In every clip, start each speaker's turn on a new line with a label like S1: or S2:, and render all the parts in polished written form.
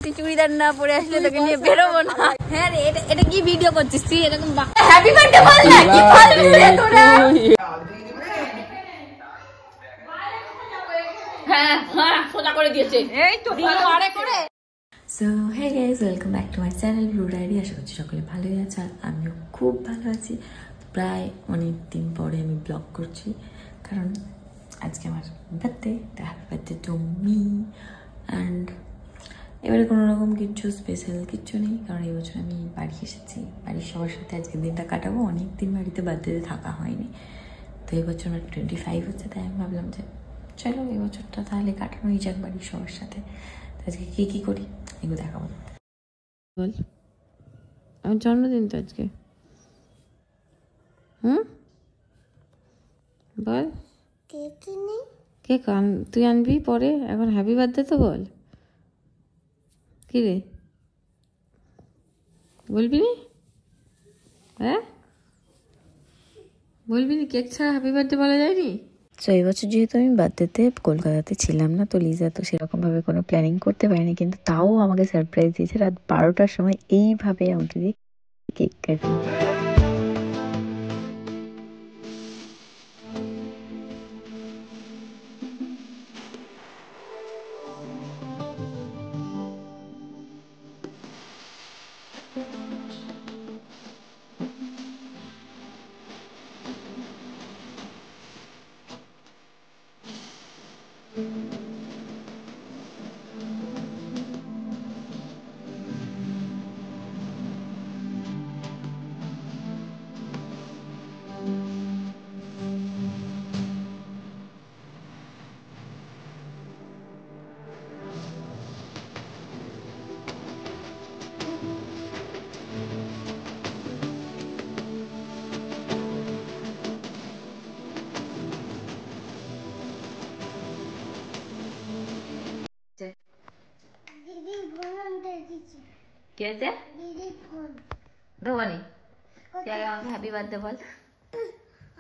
S1: তুই চুড়িদার না পরে আসলে তোকে নিয়ে বেরোবো না। হ্যাঁ রে, এটা কি ভিডিও করছিস তুই? এরকম হ্যাপি বার্থডে বল না, কি ফালতু রে তোরা। হ্যাঁ হ্যাঁ সোজা করে দিয়েছে, এই তো আরে করে।
S2: So hey guys, welcome back to my channel Blue Diary. আশা করছি সকলে ভালোই আছে, আর আমিও খুব ভালো আছি। প্রায় অনেক দিন পরে আমি ব্লগ করছি, কারণ আজকে আমার birthday. Happy birthday to me. And এবারে কোনো রকম কিচ্ছু স্পেশাল কিচ্ছু নেই, কারণ এই বছর আমি বাড়ি এসেছি, বাড়ির সবার সাথে আজকের দিনটা কাটাবো। অনেক দিন বাড়িতে বার্থডেতে থাকা হয়নি, তো এই বছর আমার 25 হচ্ছে, তাই আমি ভাবলাম যে চলো এই বছরটা তাহলে কাটানোই যাক বাড়ির সবার সাথে। আজকে কি করি এগুলো দেখাবো।
S3: বল, আমার জন্মদিন তো আজকে। বল কেক তুই আনবি পরে, এখন হ্যাপি বার্থডে তো বল। কি রে বলবি নি? হ্যাঁ বলবি নি? কেক ছাড়া হ্যাপি বার্থডে বলা যায়নি?
S2: সো এই বছর যেহেতু আমি বার্থডেতে কলকাতাতে ছিলাম না, তো লিজা তো সেরকমভাবে কোনো প্ল্যানিং করতে পারেনি, কিন্তু তাও আমাকে সারপ্রাইজ দিয়েছে। রাত 12টার সময় এইভাবে আমাকে দিয়ে কেক কাটি। হ্যাপি বার্থডে বল।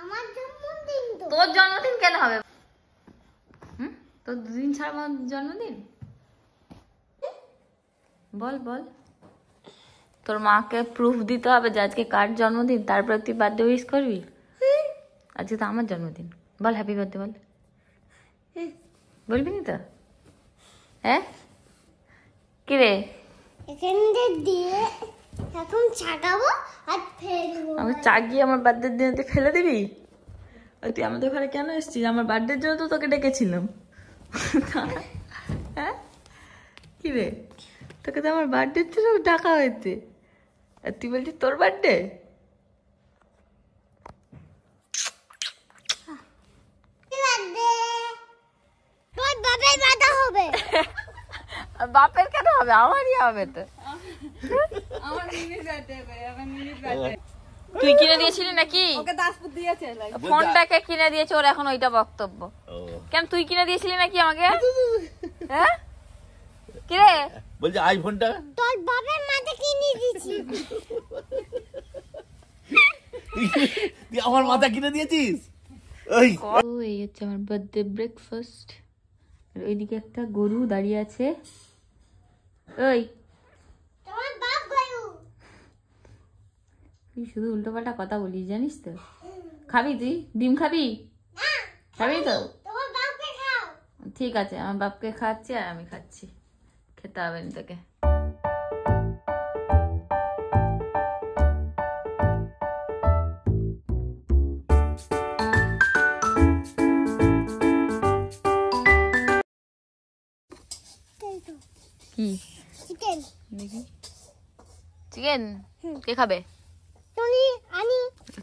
S1: আমার জন্মদিন তো।
S2: তোর জন্মদিন কেন হবে? তোর দুদিন ছাড়া আমার জন্মদিন। বল বল, তোর মাকে প্রুফ দিতে হবে যে আজকে কার জন্মদিন, তারপরে তুই বার্থডে উইশ করবি। আজকে তো আমার জন্মদিন, বল হ্যাপি বার্থডে বল। বলবি নি তো? হ্যাঁ কি রে,
S1: এখানে দিয়ে এখন ছাগাবো আর ফেলবো।
S2: আমি চাগিয়ে আমার বার্থডের দিনে তুই ফেলে দিবি? তুই আমাদের ঘরে কেন এসেছিস? আমার বার্থডের জন্য তো তোকে ডেকেছিলাম। হ্যাঁ কি রে, তোকে তো আমার বার্থডের জন্য ডাকা হয়েছে, আর তুই বলছিস তোর বার্থডে। বাপের কেন হবে? আমারই হবে তো। তুই কিনে দিয়েছিলি নাকি? ফোনটাকে কিনে দিয়েছে ওর, এখন ওইটা বক্তব্য। কেন তুই কিনে দিয়েছিলি নাকি আমাকে? হ্যাঁ কি রে
S4: বলছে আইফোনটা
S1: তোর বাবার মাথা কিনে দিয়েছি।
S4: তুই আমার মাথা কিনে দিয়েছিস?
S2: এই হচ্ছে আমার বার্থডে ব্রেকফাস্ট। ওইদিকে একটা গরু দাঁড়িয়ে আছে। ওই
S1: তোমার বাপ গরু।
S2: তুই শুধু উল্টোপাল্টা কথা বলিস জানিস তো। খাবি তুই? ডিম খাবি? খাবি তো?
S1: তোমার বাপকে খাও।
S2: ঠিক আছে, আমার বাপকে খাওয়াচ্ছি আর আমি খাচ্ছি, খেতে হবে না তোকে। কি
S1: চিকেন?
S2: দেখি চিকেন কে খাবে?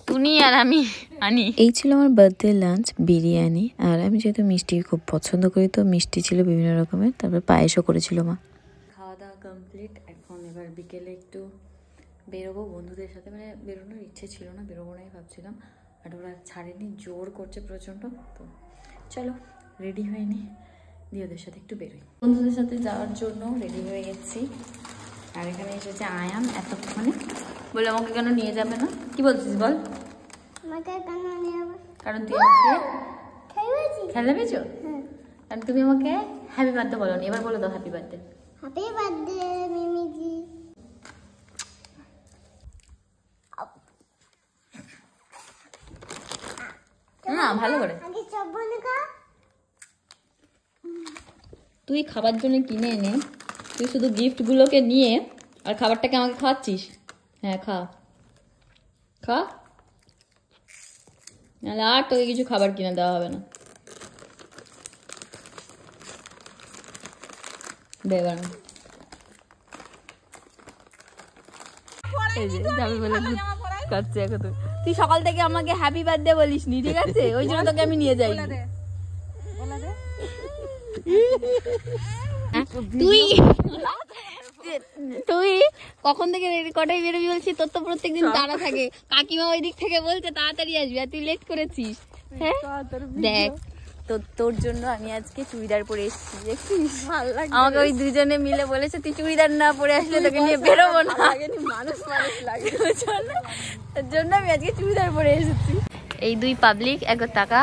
S1: তুমি
S2: আর আমি আনি। এই ছিল আমার বার্থডে লাঞ্চ, বিরিয়ানি। আর আমি যেহেতু মিষ্টি খুব পছন্দ করি, তো মিষ্টি ছিল বিভিন্ন রকমের, তারপর পায়েসও করেছিল মা। খাওয়া দাওয়া কমপ্লিট। এখন এবার বিকেলে একটু বেরোবো বন্ধুদের সাথে, মানে বেরোনোর ইচ্ছে ছিল না, বেরোবো নাই ভাবছিলাম, আর ওরা ছাড়েনি, জোর করছে প্রচণ্ড। তো চলো রেডি হয়নি, দিয়ে ওদের সাথে একটু বেরোই। বন্ধুদের সাথে যাওয়ার জন্য রেডি হয়ে গেছি। আর এখানে এসেছে আয়ান এতক্ষণে, বলে আমাকে কেন নিয়ে যাবে না? কি বলছিস বল? কারণ তুই আমাকে খেলে পেয়েছো, কারণ তুমি আমাকে হ্যাপি বার্থডে বলো নি। এবার বলে দাও হ্যাপি বার্থডে।
S5: हैप्पी बर्थडे मिमी जी।
S1: না ভালো করে
S5: আগে সব বলে কা
S1: তুই খাবার জন্য কিনে এনে তুই শুধু গিফটগুলোকে নিয়ে আর খাবারটাকে আমাকে খাওয়াচ্ছিস। হ্যাঁ খা খা, নাহলে আর তোকে কিছু খাবার কিনে দেওয়া হবে না। দেবার তুই সকাল থেকে আমাকে হ্যাপি বার্থডে বলিস নি, ঠিক আছে? ওই জন্য তোকে আমি নিয়ে যাই। তুই তুই কখন থেকে কটাই বেরোবি বলছিস? তোর তো প্রত্যেকদিন তাড়া থাকে, কাকিমা ওই দিক থেকে বলছে তাড়াতাড়ি আসবি আর তুই লেট করেছিস। হ্যাঁ দেখ তোর জন্য আমি আজকে চুড়িদার পরে এসেছি, দেখছিস? আমাকে ওই দুজনে মিলে বলেছে তুই চুড়িদার না পরে আসলে তোকে নিয়ে বেরোবো না, মানুষ মানুষ লাগে, তার জন্য আমি আজকে চুড়িদার পরে এসেছি। এই দুই পাবলিক একবার টাকা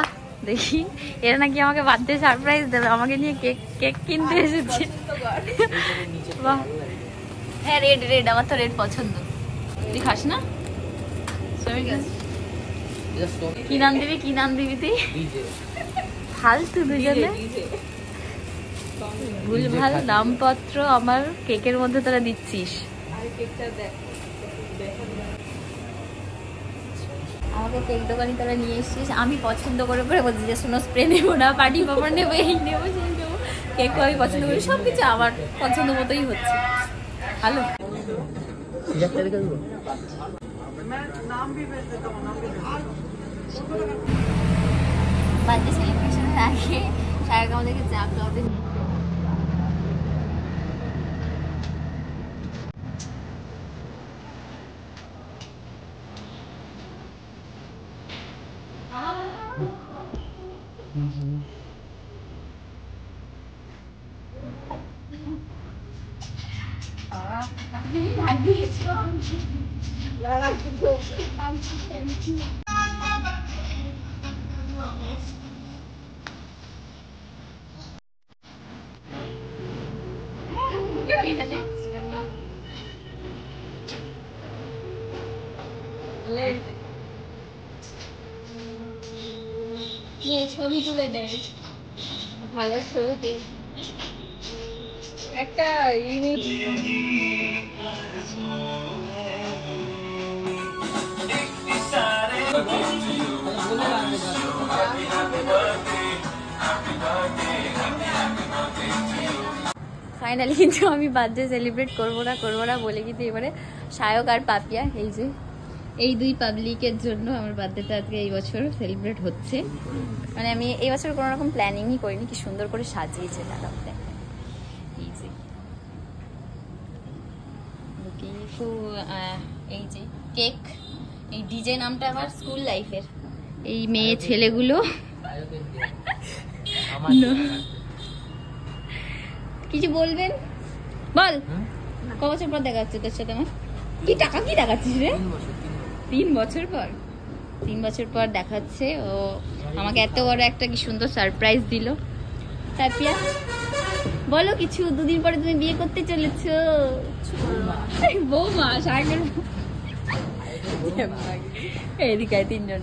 S1: দেখি, এরা নাকি আমাকে বার্থডে সারপ্রাইজ দেবে, আমাকে নিয়ে কেক কিনতে এসেছে। বাহ, হ্যাঁ রেড রেড, আমার তো রেড পছন্দ। তুই খাস না? কি নাম দিবি, কি নাম দিবি তুই? ফালতু দুজনে ভুলভাল নামপত্র আমার কেকের মধ্যে তোরা দিচ্ছিস। আমাকে কেক দোকানে তোরা নিয়ে এসেছিস, আমি পছন্দ করে করে বলছি যে শোনো স্প্রে নেবো না, পার্টি পাপড় নেবো, এই নেবো সেই নেবো, কেক আমি পছন্দ করি, সব কিছু আমার পছন্দ মতোই হচ্ছে। ভালো বার্থডে সেলিব্রেশনের আগে সারা আমাদেরকে চা খাওয়াতে ছবি তুলে দেয়, ভালো ছবি একটা ফাইনালি কিন্তু আমি বার্থডে সেলিব্রেট করবো না বলে কিন্তু এবারে সায়ক আর পাপিয়া, এই যে এই দুই পাবলিকের জন্য আমার বার্থডেটা আজকে এই বছর সেলিব্রেট হচ্ছে। মানে আমি এই বছর কোনো রকম প্ল্যানিংই করিনি, কি সুন্দর করে সাজিয়েছে তারা। এই যে এই যে কেক, এই ডিজে নামটা আমার স্কুল লাইফের। এই মেয়ে ছেলেগুলো কিছু বলবেন? বল, ক বছর পর দেখা যাচ্ছে তোর সাথে আমার? কি টাকা কি দেখাচ্ছিস রে? 3 বছর পর, 3 বছর পর দেখাচ্ছে। ও আমাকে এত বড় একটা কি সুন্দর সারপ্রাইজ দিল। তাপিয়া বলো কিছু, 2 দিন পরে তুমি বিয়ে করতে চলেছো। বৌমা সাগর এদিকে 3 জন।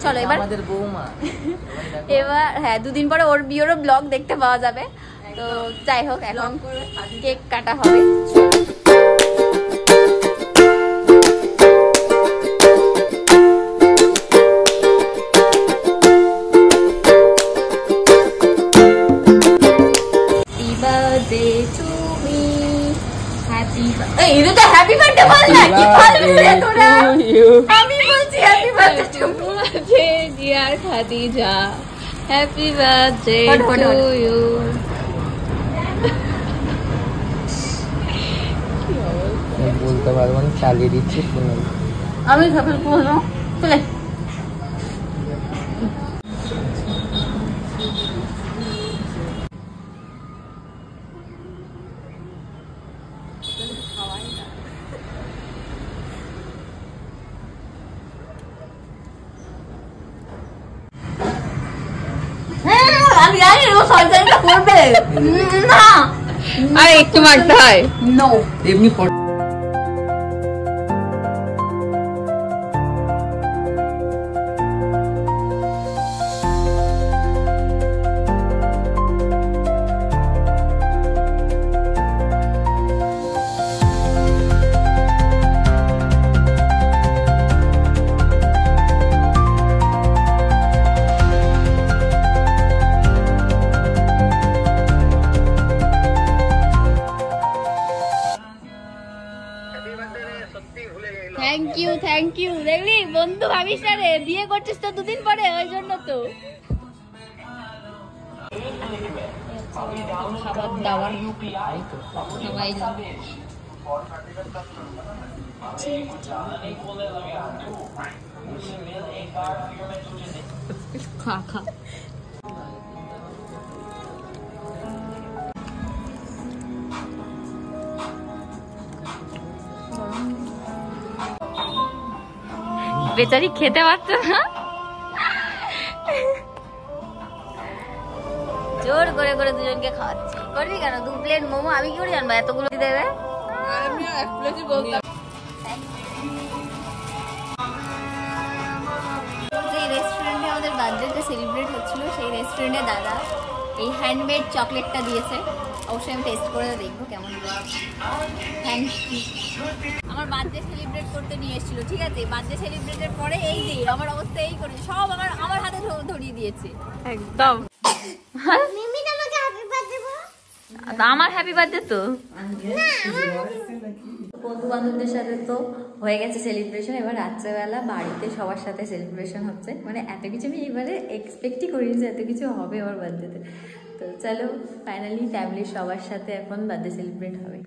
S1: চলো এবার আমাদের বৌমা এবার, হ্যাঁ 2 দিন পরে ওর বিয়েরও ব্লগ দেখতে পাওয়া যাবে। তো যাই হোক, এখন কেক কাটা হবে। হ্যাপি বার্থডে বল না, কি ফালতু রে তোরা। আমি বলছি happy birthday to dear Khadija, happy birthday to you.
S6: বলতে পারবো না, চালিয়ে দিচ্ছি শুনে।
S1: আমি সফল করবো চলে। আমি জানি ও সরকারিটা করবে না,
S3: আরে একটু মারতে হয়।
S1: নো
S6: এমনি
S1: থ্যাংক ইউ দেখলি বন্ধু ভাবিস না রে, বিয়ে করছিস তো দুদিন পরে, ওই জন্য তো। খাবার দাবার সবাই খা খা।
S3: বেচারি খেতে পারছে না,
S1: জোর করে করে দুজনকে খাওয়াচ্ছি। করবি কেন? 2 প্লেট মোমো আমি কি করে জানবো এতগুলো দেবে? যে রেস্টুরেন্টে আমাদের বার্থডেটা সেলিব্রেট হচ্ছিল, সেই রেস্টুরেন্টে দাদা এই হ্যান্ডমেড চকলেটটা দিয়েছে। অবশ্যই আমি টেস্ট করে দেখবো কেমন। Thank you. আমার বার্থডে সেলিব্রেট করতে নিয়ে এসেছিল, ঠিক আছে? বার্থডে সেলিব্রেটের পরে এই যে আমার অবস্থা এই করে সব আমার হাতে ধরিয়ে দিয়েছে
S3: একদম।
S5: মিমি আমাকে হ্যাপি বার্থডে বল।
S3: আমার হ্যাপি বার্থডে তো।
S2: বন্ধু বান্ধবদের সাথে তো হয়ে গেছে সেলিব্রেশন, এবার রাত্রেবেলা বাড়িতে সবার সাথে সেলিব্রেশন হচ্ছে। মানে এত কিছু আমি এবারে এক্সপেক্টই করিনি যে এত কিছু হবে আমার বার্থডেতে। তো চলো ফাইনালি ফ্যামিলির সবার সাথে এখন বার্থডে সেলিব্রেট হবে।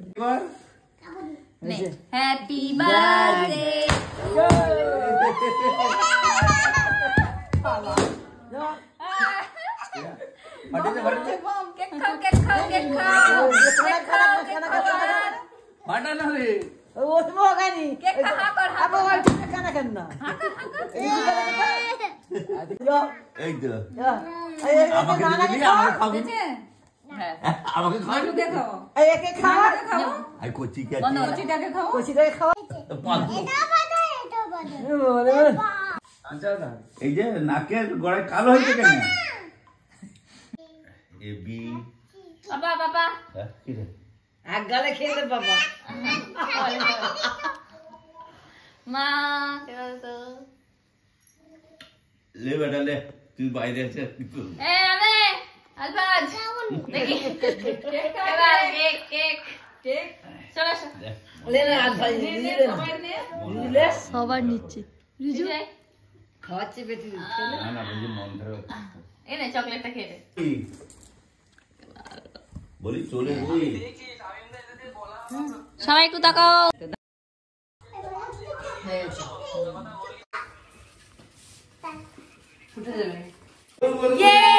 S1: হ্যাপি বার্থডে কেক খাও কেক খাও কেক খাও কেক খাও কেক খাও
S4: বাটা না রে
S1: কেক খাও কর
S4: এই তো আমাকে দিবি আমাকে খাবি আমাকে খাও
S7: একে খাওয়া
S4: আই কোচি কে
S1: কোচিটাকে খাও
S7: কোচিটাকে খাওয়া
S5: এটা বাদে
S4: এই যে নাকের গড়ায় কালো হয়েছে কেন? এ বি
S1: বাবা বাবা
S4: কি রে
S7: এক গালে খেলে বাবা
S1: মা কেন তো
S4: লে বেটা লে তুই বাইরে আছে কিছু
S1: এ আলে আলবাজ দেখি কেক খাও কেক কেক কেক চলো
S7: লে না আজ ভাই লে
S1: সবার নিচে রিজু
S7: খাওয়াচ্ছে বেটি
S4: না না বলি মন ধরে
S1: এনে চকলেটটা খেয়ে দে
S4: বলি চলে এসেছি
S1: সবাই একটু তাকাও
S7: ফুটে যাবে
S1: ইয়ে